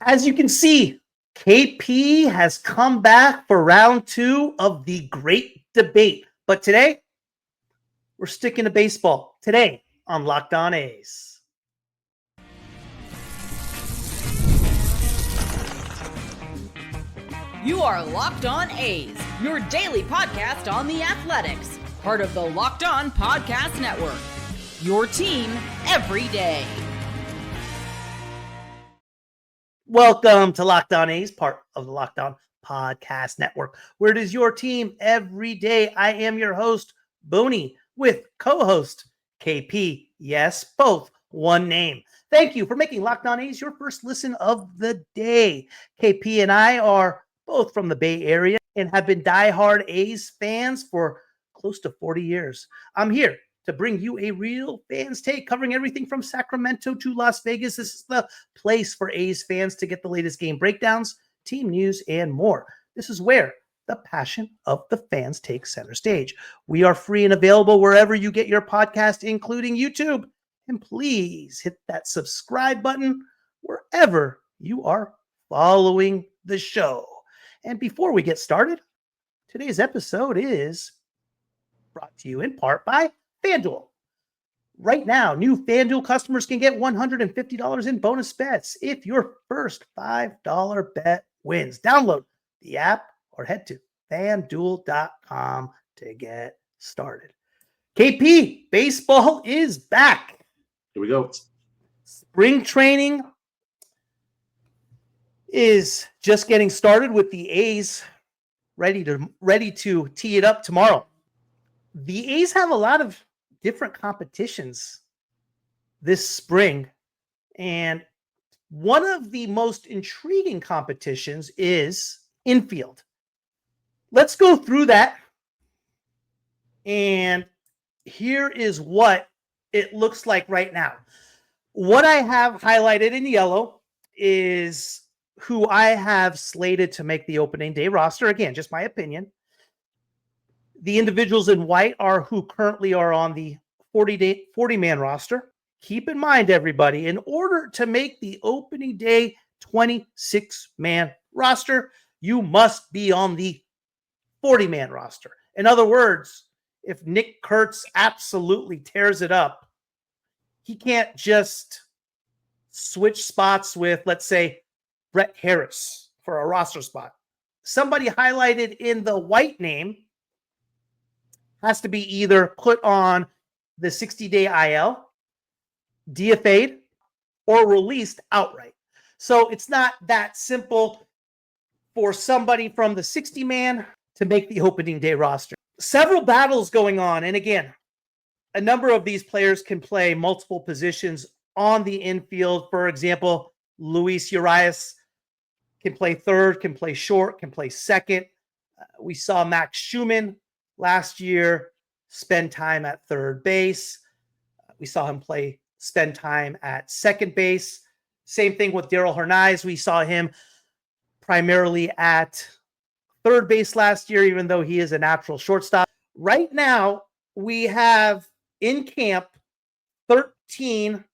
As you can see, KP has come back for round 2 of the great debate. But today, we're sticking to baseball. Today on Locked On A's. You are Locked On A's, your daily podcast on the Athletics, part of the Locked On Podcast Network. Your team every day. Welcome to Locked On A's, part of the Locked On Podcast Network, where it is your team every day. I am your host, BOONEY, with co-host KP. Yes, both one name. Thank you for making Locked On A's your first listen of the day. KP and I are both from the Bay Area and have been diehard A's fans for close to 40 years. I'm here to bring you a real fans take, covering everything from Sacramento to Las Vegas. This is the place for A's fans to get the latest game breakdowns, team news, and more. This is where the passion of the fans takes center stage. We are free and available wherever you get your podcast, including YouTube. And please hit that subscribe button wherever you are following the show. And before we get started, today's episode is brought to you in part by FanDuel. Right now, new FanDuel customers can get $150 in bonus bets if your first $5 bet wins. Download the app or head to FanDuel.com to get started. KP, baseball is back. Here we go. Spring training is just getting started with the A's ready to tee it up tomorrow. The A's have a lot of different competitions this spring, and one of the most intriguing competitions is infield. Let's go through that, and here is what it looks like right now. What I have highlighted in yellow is who I have slated to make the opening day roster. Again, just my opinion. The individuals in white are who currently are on the 40-man roster. Keep in mind, everybody, in order to make the opening day 26-man roster, you must be on the 40-man roster. In other words, if Nick Kurtz absolutely tears it up, he can't just switch spots with, let's say, Brett Harris for a roster spot. Somebody highlighted in the white name has to be either put on the 60-day IL, DFA'd, or released outright. So it's not that simple for somebody from the 60-man to make the opening day roster. Several battles going on. And again, a number of these players can play multiple positions on the infield. For example, Luis Urias can play third, can play short, can play second. We saw Max Schumann last year spend time at third base. We saw him spend time at second base. Same thing with Darell Hernaiz. We saw him primarily at third base last year, even though he is a natural shortstop. Right now, we have in camp 13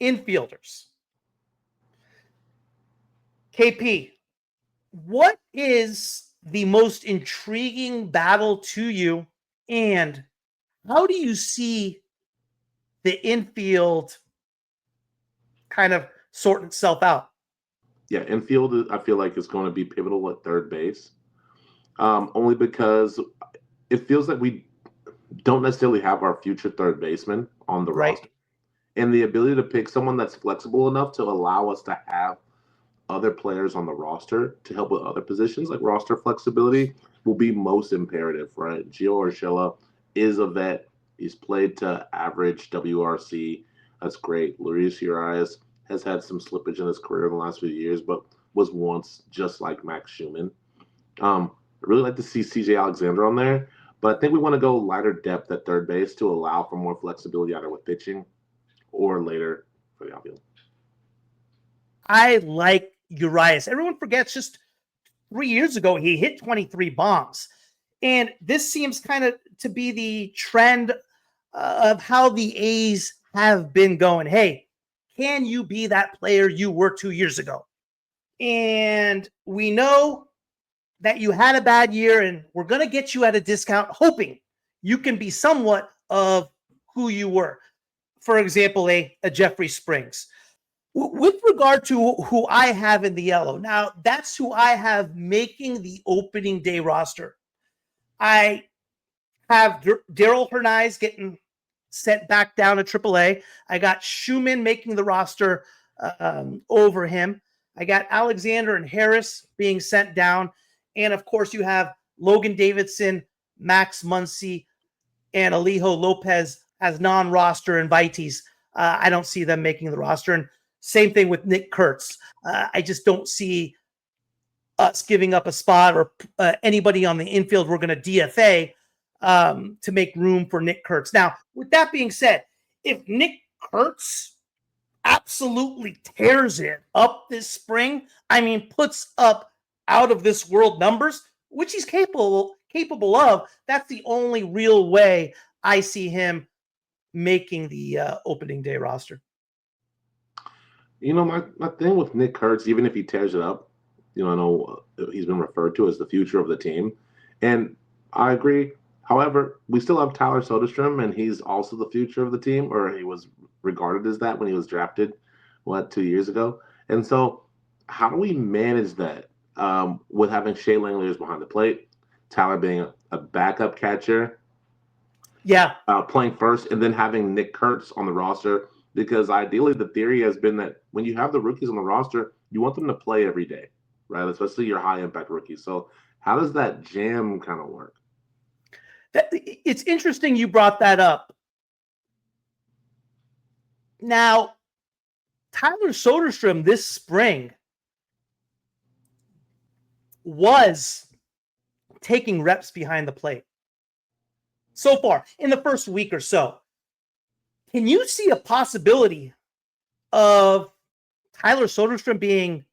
infielders. KP, what is the most intriguing battle to you, and how do you see the infield kind of sorting itself out? Yeah, infield, I feel like is going to be pivotal at third base, only because it feels like we don't necessarily have our future third baseman on the roster. And the ability to pick someone that's flexible enough to allow us to have other players on the roster to help with other positions, like roster flexibility, will be most imperative, right? Gio Urshela is a vet. He's played to average WRC. That's great. Luis Urias has had some slippage in his career in the last few years, but was once just like Max Schumann. I really like to see CJ Alexander on there, but I think we want to go lighter depth at third base to allow for more flexibility either with pitching or later for the outfield. I like Urias. Everyone forgets just 3 years ago, he hit 23 bombs. And this seems kind of to be the trend of how the A's have been going. Hey, can you be that player you were 2 years ago? And we know that you had a bad year, and we're going to get you at a discount, hoping you can be somewhat of who you were. For example, a Jeffrey Springs. With regard to who I have in the yellow, now that's who I have making the opening day roster. I have Daryl Hernandez getting sent back down to AAA. I got Schumann making the roster over him. I got Alexander and Harris being sent down. And of course, you have Logan Davidson, Max Muncy, and Alejo Lopez as non-roster invitees. I don't see them making the roster. And same thing with Nick Kurtz. I just don't see us giving up a spot or anybody on the infield we're going to DFA to make room for Nick Kurtz. Now, with that being said, if Nick Kurtz absolutely tears it up this spring, I mean, puts up out of this world numbers, which he's capable of, that's the only real way I see him making the opening day roster. You know, my thing with Nick Kurtz, even if he tears it up, you know, I know he's been referred to as the future of the team, and I agree. However, we still have Tyler Soderstrom, and he's also the future of the team, or he was regarded as that when he was drafted, 2 years ago? And so how do we manage that with having Shea Langeliers behind the plate, Tyler being a backup catcher, playing first, and then having Nick Kurtz on the roster? Because ideally the theory has been that when you have the rookies on the roster, you want them to play every day, right? Especially your high-impact rookies. So how does that jam kind of work? It's interesting you brought that up. Now, Tyler Soderstrom this spring was taking reps behind the plate so far in the first week or so. Can you see a possibility of Tyler Soderstrom being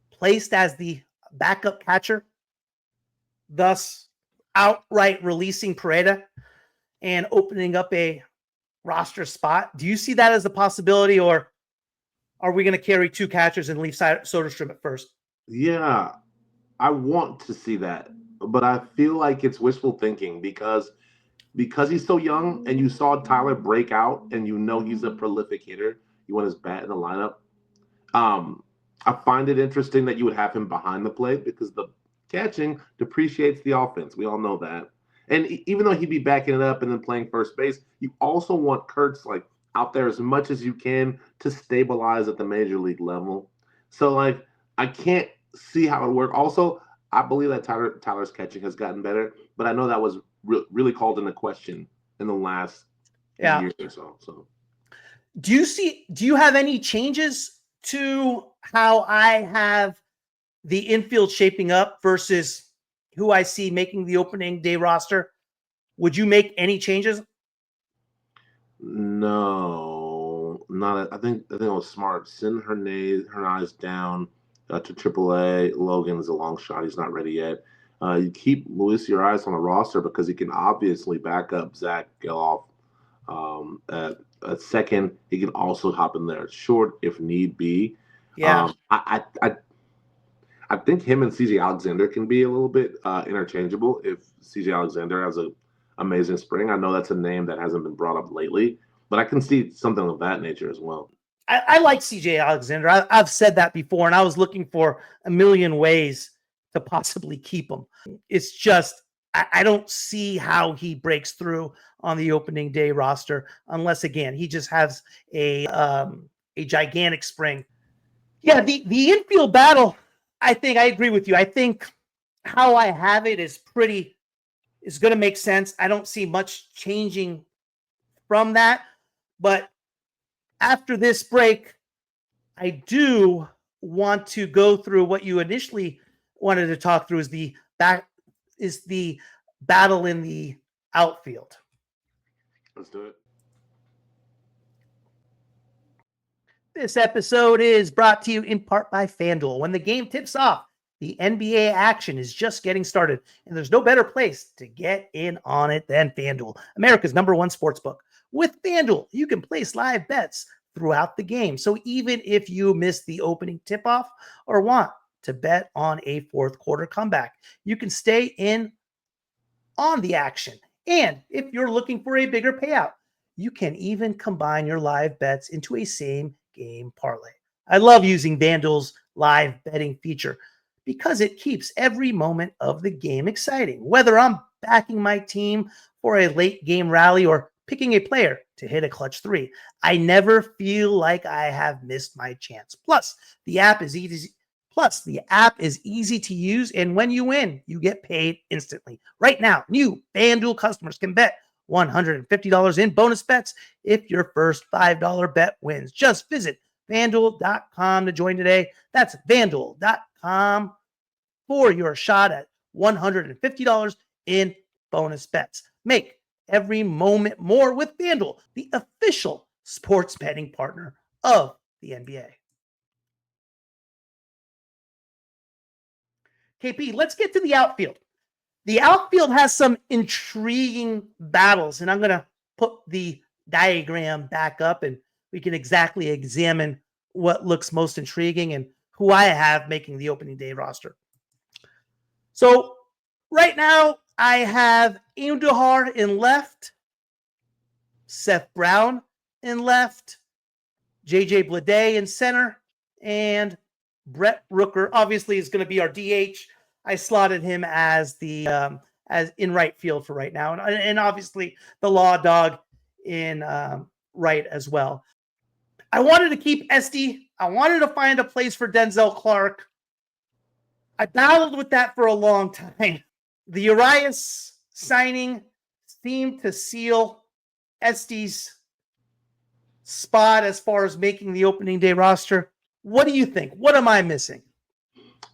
placed as the backup catcher, thus outright releasing Pereda and opening up a roster spot? Do you see that as a possibility, or are we going to carry two catchers and leave Soderstrom at first? Yeah, I want to see that, but I feel like it's wishful thinking because he's so young and you saw Tyler break out and you know he's a prolific hitter. You want his bat in the lineup. I find it interesting that you would have him behind the plate because the catching depreciates the offense. We all know that. And even though he'd be backing it up and then playing first base, you also want Kurtz like out there as much as you can to stabilize at the major league level. So like I can't see how it would work. Also, I believe that Tyler's catching has gotten better, but I know that was really called into question in the last year or so. So, do you have any changes to how I have the infield shaping up versus who I see making the opening day roster? Would you make any changes? No, not. I think it was smart. Send Hernandez down to AAA. Logan's a long shot. He's not ready yet. You keep Luis Urias on the roster because he can obviously back up Zach Geloff at second. He can also hop in there at short if need be. Yeah. I think him and CJ Alexander can be a little bit interchangeable if CJ Alexander has an amazing spring. I know that's a name that hasn't been brought up lately, but I can see something of that nature as well. I like CJ Alexander. I've said that before, and I was looking for a million ways to possibly keep him. It's just I don't see how he breaks through on the opening day roster unless, again, he just has a gigantic spring. Yeah, the infield battle, I think I agree with you. I think how I have it is going to make sense. I don't see much changing from that. But after this break, I do want to go through what you initially wanted to talk through is the battle in the outfield. Let's do it. This episode is brought to you in part by FanDuel. When the game tips off, the NBA action is just getting started, and there's no better place to get in on it than FanDuel, America's #1 sportsbook. With FanDuel, you can place live bets throughout the game. So even if you miss the opening tip-off or want to bet on a fourth quarter comeback, you can stay in on the action. And if you're looking for a bigger payout, you can even combine your live bets into a same game parlay. I love using FanDuel's live betting feature because it keeps every moment of the game exciting. Whether I'm backing my team for a late game rally or picking a player to hit a clutch three, I never feel like I have missed my chance. Plus, the app is easy to use, and when you win, you get paid instantly. Right now, new FanDuel customers can bet $150 in bonus bets if your first $5 bet wins. Just visit FanDuel.com to join today. That's FanDuel.com for your shot at $150 in bonus bets. Make every moment more with FanDuel, the official sports betting partner of the NBA. KP, let's get to the outfield. The outfield has some intriguing battles, and I'm going to put the diagram back up and we can exactly examine what looks most intriguing and who I have making the opening day roster. So right now, I have Andujar in left, Seth Brown in left, JJ Bleday in center, and Brett Rooker obviously is going to be our DH. I slotted him as the as in right field for right now, and obviously the Law Dog in right as well. I wanted to keep SD. I wanted to find a place for Denzel Clark. I battled with that for a long time. The Urias signing seemed to seal SD's spot as far as making the opening day roster. What do you think? What am I missing?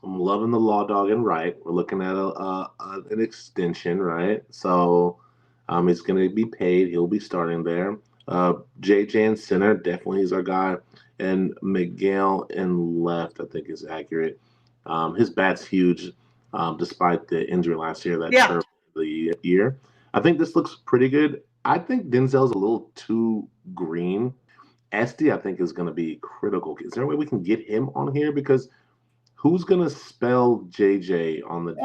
I'm loving the Law Dog in right. We're looking at an extension, right? So he's going to be paid. He'll be starting there. JJ in center, definitely is our guy. And Miguel in left, I think is accurate. His bat's huge, despite the injury last year that hurt the year. I think this looks pretty good. I think Denzel's a little too green. SD, I think, is going to be critical. Is there a way we can get him on here? Because who's going to spell JJ on the day?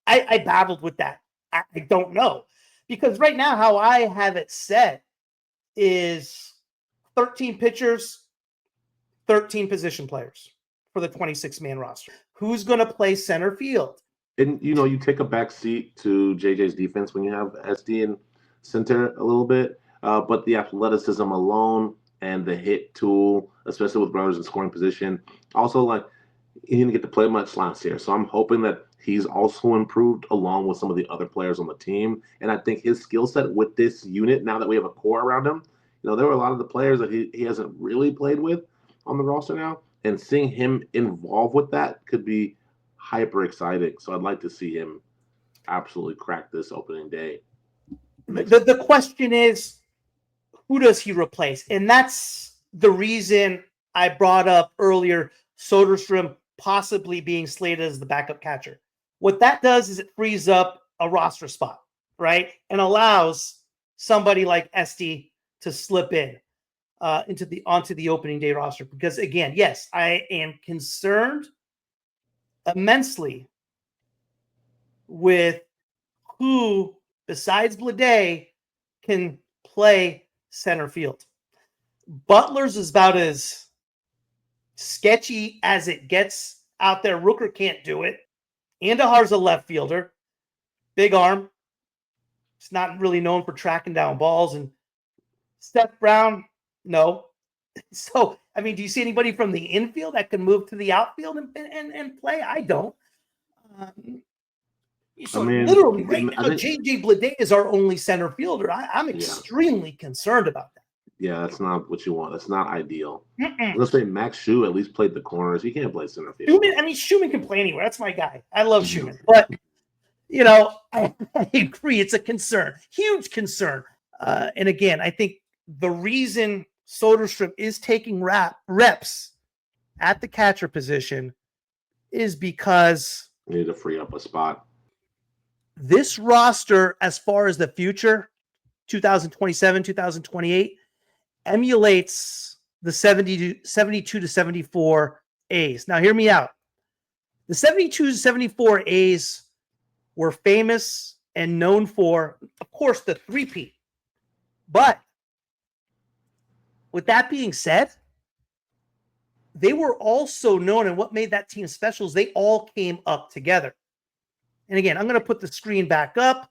I battled with that. I don't know. Because right now, how I have it set is 13 pitchers, 13 position players for the 26-man roster. Who's going to play center field? And, you take a back seat to JJ's defense when you have SD in center a little bit. But the athleticism alone and the hit tool, especially with runners in scoring position. Also, he didn't get to play much last year. So I'm hoping that he's also improved along with some of the other players on the team. And I think his skill set with this unit, now that we have a core around him, there were a lot of the players that he hasn't really played with on the roster now. And seeing him involved with that could be hyper exciting. So I'd like to see him absolutely crack this opening day. The question is, who does he replace? And that's the reason I brought up earlier Soderstrom possibly being slated as the backup catcher. What that does is it frees up a roster spot, right? And allows somebody like SD to slip in onto the opening day roster. Because again, yes, I am concerned immensely with who besides Bleday can play center field. Butler's is about as sketchy as it gets out there. Rooker can't do it. Andujar's a left fielder. Big arm. He's not really known for tracking down balls. And Seth Brown, no. So, do you see anybody from the infield that can move to the outfield and play? I don't. Literally right now, JJ Bleday is our only center fielder. I'm extremely concerned about that. Yeah, that's not what you want. That's not ideal. Let's say Max Schuh at least played the corners. He can't play center field. Schumann can play anywhere. That's my guy. I love Schumann. But, I agree. It's a concern. Huge concern. And again, I think the reason Soderstrom is taking reps at the catcher position is because we need to free up a spot. This roster, as far as the future, 2027, 2028, emulates the 72 to 74 A's. Now, hear me out. The 72 to 74 A's were famous and known for, of course, the three-peat. But with that being said, they were also known, and what made that team special is they all came up together. And again, I'm going to put the screen back up.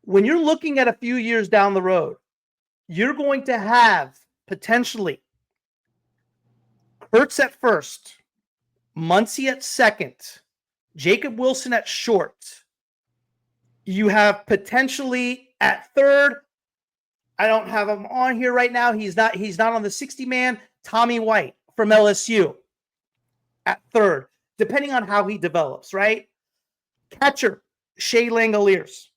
When you're looking at a few years down the road, you're going to have potentially Kurtz at first, Muncy at second, Jacob Wilson at short. You have potentially at third. I don't have him on here right now. He's not on the 60-man. Tommy White from LSU at third, depending on how he develops, right? Catcher, Shea Langoliers.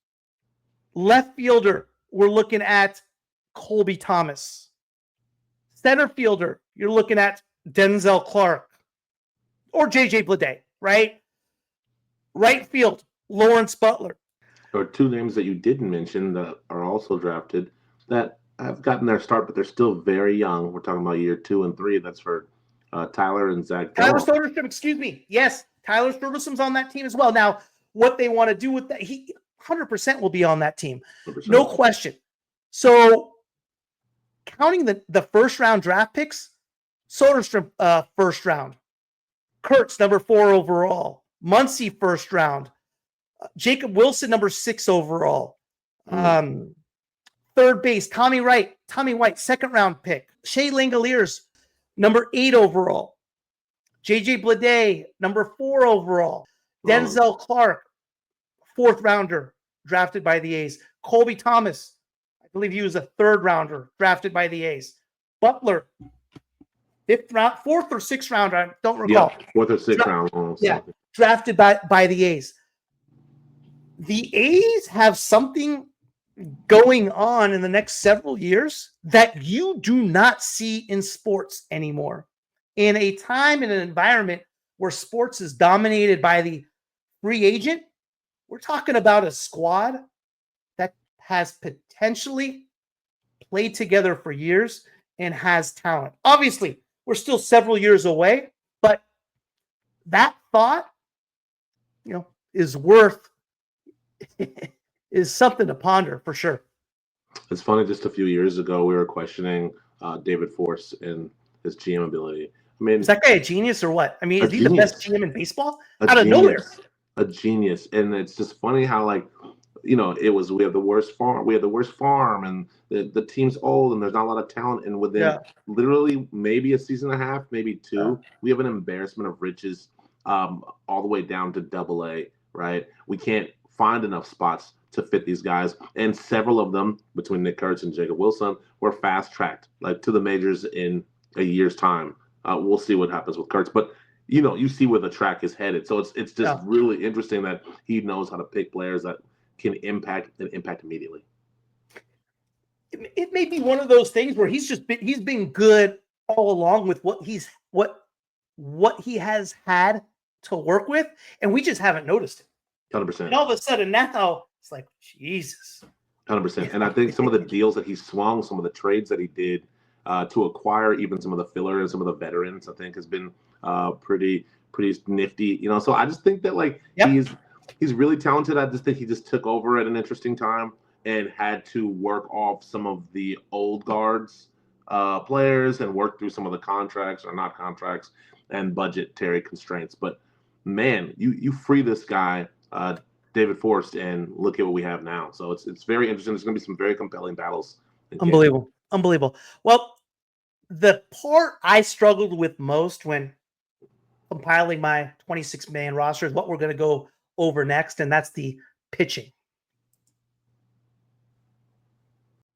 Left fielder, we're looking at Colby Thomas. Center fielder, you're looking at Denzel Clark or JJ Bleday, right? Right field, Lawrence Butler. There are two names that you didn't mention that are also drafted that have gotten their start, but they're still very young. We're talking about year 2 and 3. That's for Tyler and Zach. Tyler Soderstrom, excuse me. Yes, Tyler Soderstrom's on that team as well. Now, what they want to do with that, he 100% will be on that team. 100%. No question. So, counting the first round draft picks, Soderstrom first round, Kurtz number 4 overall, Muncy first round, Jacob Wilson number 6 overall, third base Tommy White second round pick, Shea Langoliers number 8 overall, JJ Bleday number 4 overall, Denzel Clark 4th rounder drafted by the A's, Colby Thomas, I believe he was a 3rd rounder drafted by the A's, Butler 5th round, 4th or 6th round, I don't recall. Yeah, 4th or 6th round. Yeah, drafted by the A's. The A's have something going on in the next several years that you do not see in sports anymore. In a time, in an environment where sports is dominated by the free agent, we're talking about a squad that has potentially played together for years and has talent. Obviously, we're still several years away, but that thought, is worth is something to ponder for sure. It's funny. Just a few years ago, we were questioning David Force and his GM ability. I mean, is that guy a genius or what? I mean, is he the best GM in baseball? Out of nowhere, a genius. And it's just funny how, it was we have the worst farm, and the team's old, and there's not a lot of talent. And within literally maybe a season and a half, maybe 2, we have an embarrassment of riches, all the way down to AA. Right? We can't find enough spots to fit these guys, and several of them, between Nick Kurtz and Jacob Wilson, were fast-tracked to the majors in a year's time. We'll see what happens with Kurtz, but you see where the track is headed. So it's just really interesting that he knows how to pick players that can impact immediately. It may be one of those things where he's been good all along with what he has had to work with, and we just haven't noticed it. 100%. And all of a sudden now it's like, Jesus. 100%. And I think some of the deals that he swung, some of the trades that he did to acquire even some of the filler and some of the veterans, I think has been pretty nifty. So I just think that he's really talented. I just think he just took over at an interesting time and had to work off some of the old guards players and work through some of the contracts or not contracts and budgetary constraints. But man, you free this guy, David Forst, and look at what we have now. So it's very interesting. There's going to be some very compelling battles. Unbelievable. Well, the part I struggled with most when compiling my 26-man roster is what we're going to go over next, and that's the pitching.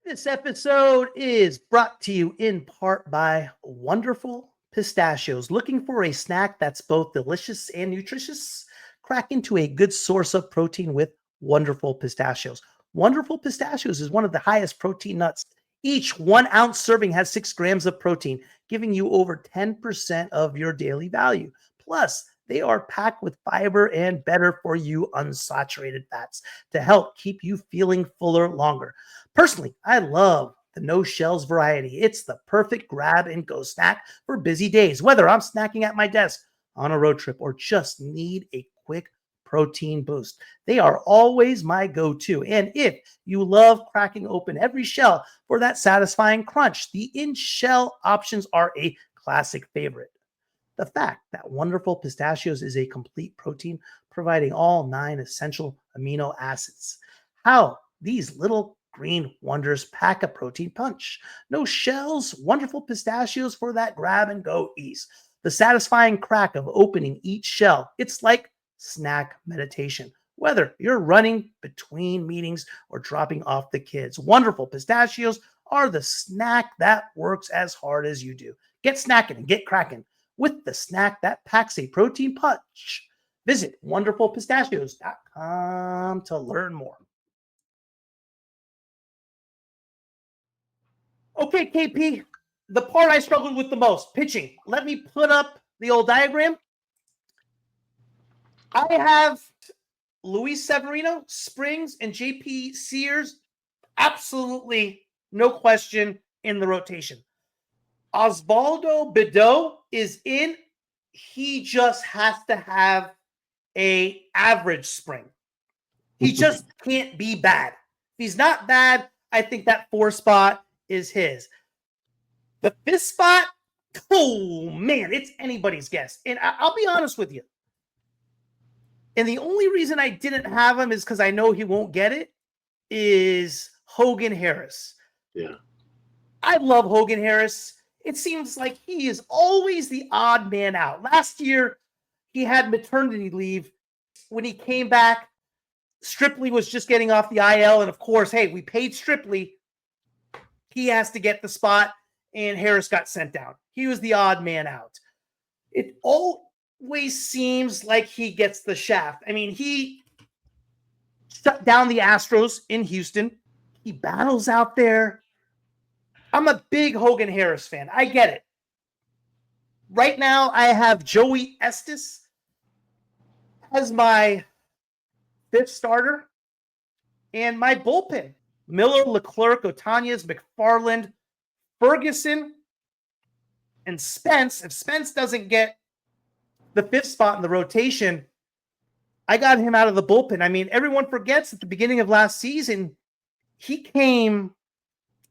This episode is brought to you in part by Wonderful Pistachios. Looking for a snack that's both delicious and nutritious? Crack into a good source of protein with Wonderful Pistachios. Wonderful Pistachios is one of the highest protein nuts. Each 1 ounce serving has 6 grams of protein, giving you over 10% of your daily value. Plus, they are packed with fiber and better for you unsaturated fats to help keep you feeling fuller longer. Personally, I love the no shells variety. It's the perfect grab and go snack for busy days, whether I'm snacking at my desk, on a road trip, or just need a quick protein boost. They are always my go-to. And if you love cracking open every shell for that satisfying crunch, the in-shell options are a classic favorite. The fact that Wonderful Pistachios is a complete protein, providing all 9 essential amino acids. How these little green wonders pack a protein punch. No shells, Wonderful Pistachios for that grab and go ease. The satisfying crack of opening each shell. It's like snack meditation. Whether you're running between meetings or dropping off the kids, Wonderful Pistachios are the snack that works as hard as you do. Get snacking and get cracking with the snack that packs a protein punch. Visit wonderfulpistachios.com to learn more. Okay, KP, the part I struggled with the most, pitching. Let me put up the old diagram. I have Luis Severino, Springs, and JP Sears, absolutely no question in the rotation. Osvaldo Bideau is in. He just has to have a average spring. He just can't be bad. If he's not bad, I think that 4 spot is his. The 5th spot, oh man, it's anybody's guess. And I'll be honest with you. And the only reason I didn't have him is because I know he won't get it, is Hogan Harris. Yeah. I love Hogan Harris. It seems like he is always the odd man out. Last year, he had maternity leave. When he came back, Stripley was just getting off the IL. And of course, hey, we paid Stripley. He has to get the spot, and Harris got sent down. He was the odd man out. It always seems like he gets the shaft. I mean, he shut down the Astros in Houston. He battles out there. I'm a big Hogan Harris fan. I get it. Right now, I have Joey Estes as my 5th starter. And my bullpen, Miller, Leclerc, Otanez, McFarland, Ferguson, and Spence. If Spence doesn't get the 5th spot in the rotation, I got him out of the bullpen. I mean, everyone forgets at the beginning of last season, he came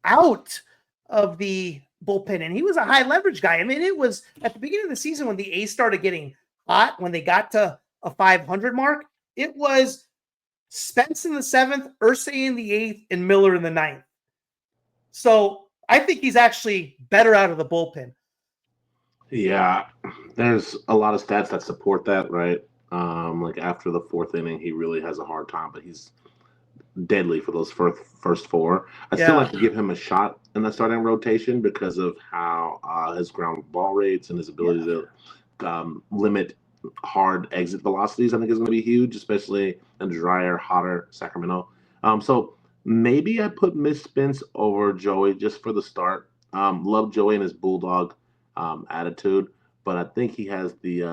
out of the bullpen, and he was a high leverage guy. I mean, it was at the beginning of the season when the A's started getting hot, when they got to a 500 mark, it was Spence in the 7th, Irsay in the 8th, and Miller in the 9th. So I think he's actually better out of the bullpen. Yeah, there's a lot of stats that support that, right? Like after the 4th inning, he really has a hard time, but he's deadly for those first 4. I still like to give him a shot in the starting rotation because of how his ground ball rates and his ability to limit hard exit velocities, I think is going to be huge, especially in drier, hotter Sacramento. So maybe I put Miss Spence over Joey just for the start. Love Joey and his bulldog attitude, but I think he has the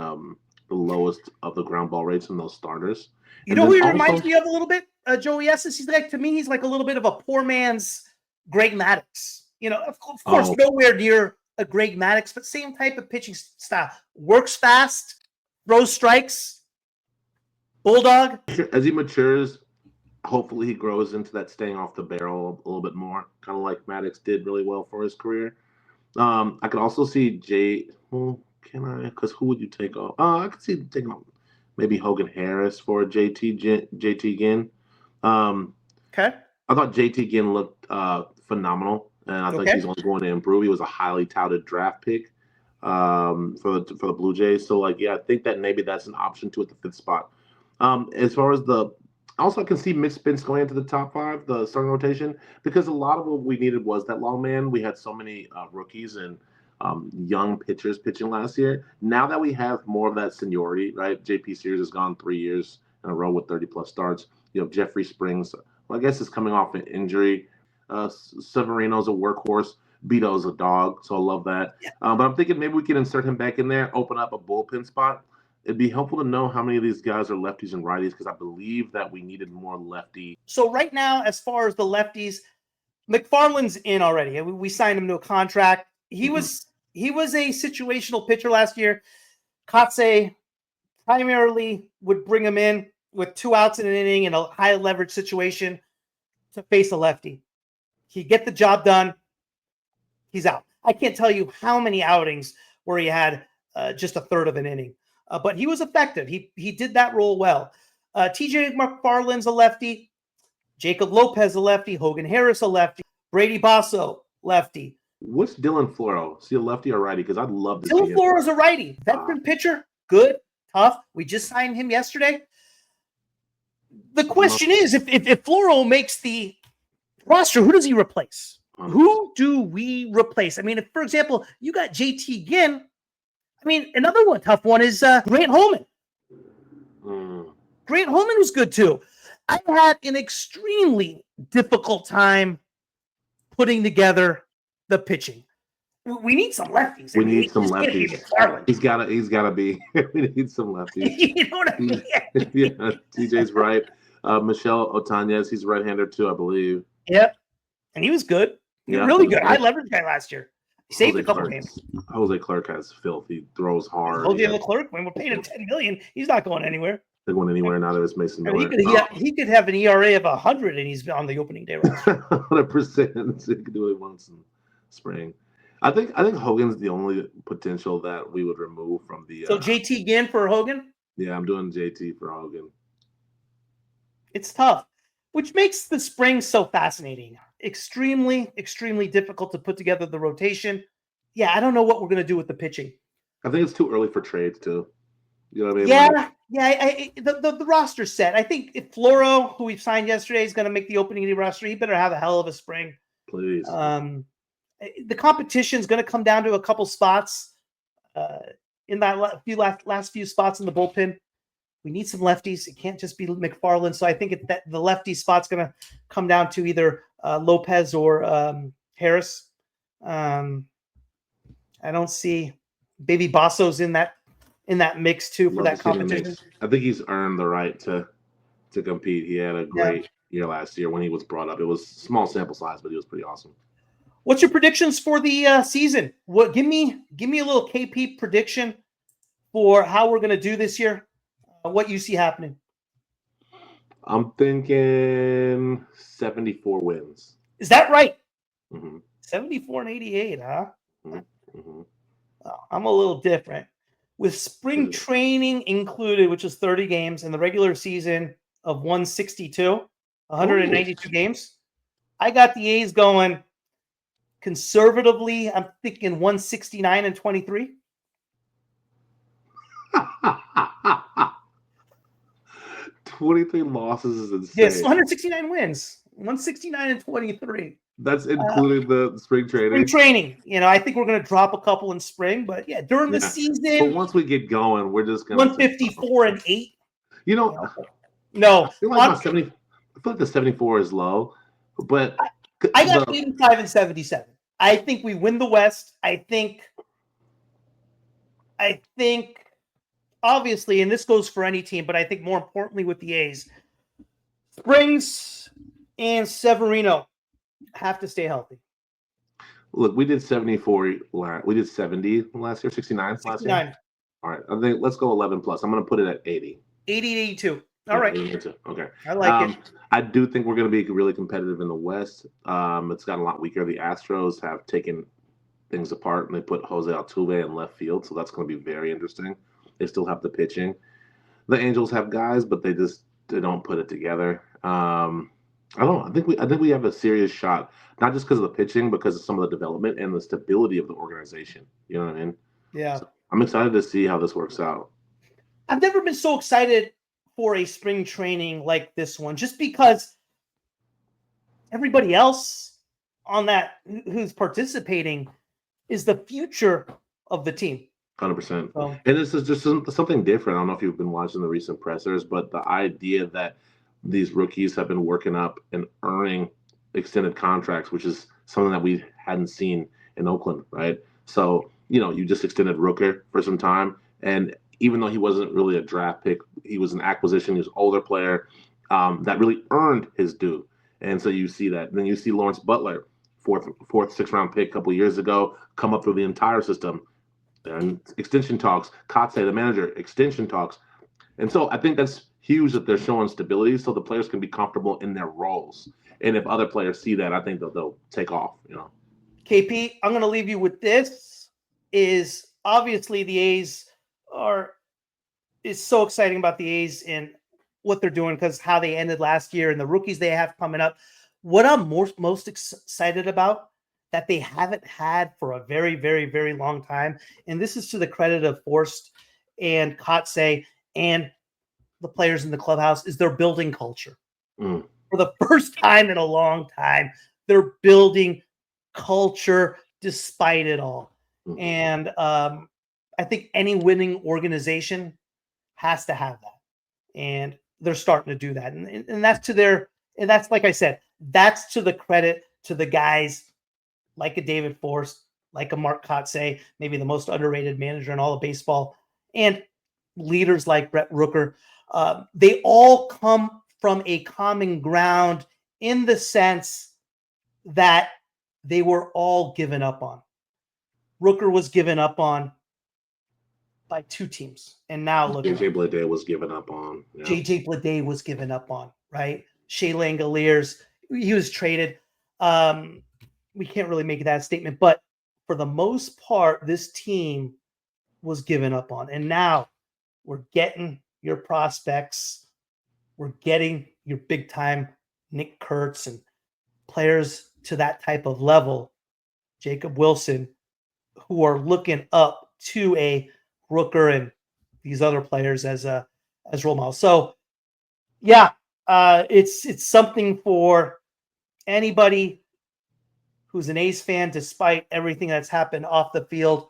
lowest of the ground ball rates in those starters. You know who he reminds me of a little bit? Joey Estes. He's like, to me, he's like a little bit of a poor man's Greg Maddux. You know, of course, nowhere near a Greg Maddux, but same type of pitching style. Works fast, throws strikes, bulldog. As he matures, hopefully he grows into that staying off the barrel a little bit more, kind of like Maddux did really well for his career. I could also see Jay. Well, can I? Because who would you take off? I could see taking off maybe Hogan Harris for JT Ginn. Okay. I thought JT Ginn looked phenomenal, and I think he's only going to improve. He was a highly touted draft pick for the Blue Jays. So, like, yeah, I think that maybe that's an option too at the 5th spot. As far as also I can see Mitch Spence going into the top 5, the starting rotation, because a lot of what we needed was that long man. We had so many rookies and young pitchers pitching last year. Now that we have more of that seniority, right? JP Sears has gone 3 years in a row with 30-plus starts. You know, Jeffrey Springs, well, I guess is coming off an injury. Severino's a workhorse. Bito's a dog, so I love that. Yeah. But I'm thinking maybe we can insert him back in there, open up a bullpen spot. It'd be helpful to know how many of these guys are lefties and righties because I believe that we needed more lefty. So right now, as far as the lefties, McFarland's in already. We signed him to a contract. He was a situational pitcher last year. Kotze primarily would bring him in with 2 outs in an inning in a high leverage situation to face a lefty. He'd get the job done. He's out. I can't tell you how many outings where he had just a third of an inning, but he was effective. He did that role well. TJ McFarland's a lefty. Jacob Lopez a lefty. Hogan Harris a lefty. Brady Basso lefty. What's Dylan Floro? Is he a lefty or righty? Because I'd love to see Dylan him. Floro is a righty. Veteran pitcher. Good. Tough. We just signed him yesterday. The question is, if Floro makes the roster, who does he replace? Who do we replace? I mean, if, for example, you got JT Ginn, I mean, another tough one is Grant Holman. Grant Holman was good too. I had an extremely difficult time putting together the pitching. We need some lefties. We need some lefties. He's gotta be. We need some lefties. You know what I mean? Yeah, TJ's right. Michelle Otanez, he's a right-hander too, I believe. Yep. And he was good. He was really good. I leveraged guy last year. He saved a couple games. Jose Clerc has filth. He throws hard. Jose Clerc, when we're paying him $10 million, he's not going anywhere. They're going anywhere now. There's Mason Miller. He could have an ERA of 100 and he's on the opening day roster. 100%. He could do it once in spring. I think Hogan's the only potential that we would remove from the. So JT Ginn for Hogan? Yeah, I'm doing JT for Hogan. It's tough, which makes the spring so fascinating. Extremely, extremely difficult to put together the rotation. Yeah, I don't know what we're going to do with the pitching. I think it's too early for trades too. You know what I mean? The roster's set. I think if Floro, who we've signed yesterday, is going to make the opening day roster, he better have a hell of a spring. Please. The competition is going to come down to a couple spots in that last few spots in the bullpen. We need some lefties. It can't just be McFarland. So I think that the lefty spot's going to come down to either Lopez or Harris. I don't see Baby Basso's in that mix too for that competition. I think he's earned the right to compete. He had a great year last year when he was brought up. It was small sample size, but he was pretty awesome. What's your predictions for the season? Give me a little KP prediction for how we're going to do this year. What you see happening? I'm thinking 74 wins. Is that right? 74 and 88, huh? I'm a little different. With spring training included, which is 30 games, and the regular season of 192 games, I got the A's going conservatively. I'm thinking 169 and 23. 23 losses is insane. Yes, 169 wins. 169 and 23. That's including the spring training. Spring training. I think we're going to drop a couple in spring, but during the season. But once we get going, we're just going 154 and 8. No. I feel like the 74 is low, but I got 85 and 77. I think we win the West. I think obviously, and this goes for any team, but I think more importantly with the A's, Springs and Severino have to stay healthy. Look, we did 74. We did 70 last year, 69 last year. All right. I think let's go 11 plus. I'm going to put it at 80. 80 to 82. All right. 82. Okay. I like it. I do think we're going to be really competitive in the West. It's gotten a lot weaker. The Astros have taken things apart, and they put Jose Altuve in left field, so that's going to be very interesting. They still have the pitching. The Angels have guys, but they don't put it together. I don't know. I think we have a serious shot, not just because of the pitching, because of some of the development and the stability of the organization. You know what I mean? Yeah. So I'm excited to see how this works out. I've never been so excited for a spring training like this one, just because everybody else on that who's participating is the future of the team. 100%. And this is just something different. I don't know if you've been watching the recent pressers, but the idea that these rookies have been working up and earning extended contracts, which is something that we hadn't seen in Oakland, right? So, you just extended Rooker for some time. And even though he wasn't really a draft pick, he was an acquisition. He was an older player that really earned his due. And so you see that. And then you see Lawrence Butler, fourth, sixth round pick a couple of years ago, come up through the entire system. And extension talks. Kotze, the manager, extension talks. And so I think that's huge that they're showing stability so the players can be comfortable in their roles. And if other players see that, I think they'll take off, KP, I'm going to leave you with this. Is obviously the A's is so exciting about the A's and what they're doing because how they ended last year and the rookies they have coming up. What I'm most excited about that they haven't had for a very, very, very long time, and this is to the credit of Forst and Kotze and the players in the clubhouse, is they're building culture. For the first time in a long time, they're building culture despite it all. And I think any winning organization has to have that. And they're starting to do that. And that's that's like I said, that's to the credit to the guys like a David Forst, like a Mark Kotze, maybe the most underrated manager in all of baseball, and leaders like Brett Rooker. They all come from a common ground in the sense that they were all given up on. Rooker was given up on by two teams. And now look, JJ Bleday was given up on. Yeah. JJ Bleday was given up on, right? Shea Langoliers, he was traded. We can't really make that statement, but for the most part, this team was given up on. And now we're getting your prospects. We're getting your big time Nick Kurtz and players to that type of level, Jacob Wilson, who are looking up to a Rooker and these other players as role models. So yeah, it's something for anybody who's an A's fan, despite everything that's happened off the field.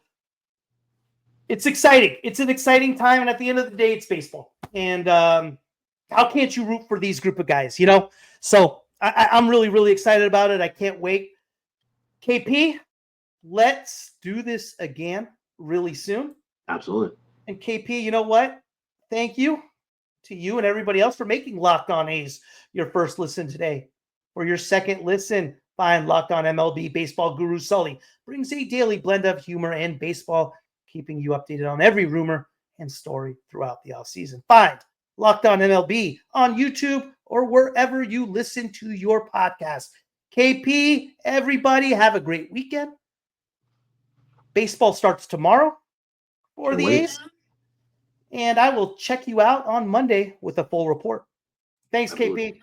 It's exciting. It's an exciting time. And at the end of the day, it's baseball. And how can't you root for these group of guys, So I'm really, really excited about it. I can't wait. KP, let's do this again really soon. Absolutely. And KP, you know what? Thank you to you and everybody else for making Locked On A's your first listen today. For your second listen, find Locked On MLB Baseball Guru Sully brings a daily blend of humor and baseball, keeping you updated on every rumor and story throughout the offseason. Find Locked On MLB on YouTube or wherever you listen to your podcast. KP, everybody, have a great weekend. Baseball starts tomorrow for the A's. And I will check you out on Monday with a full report. Thanks, Absolutely. KP.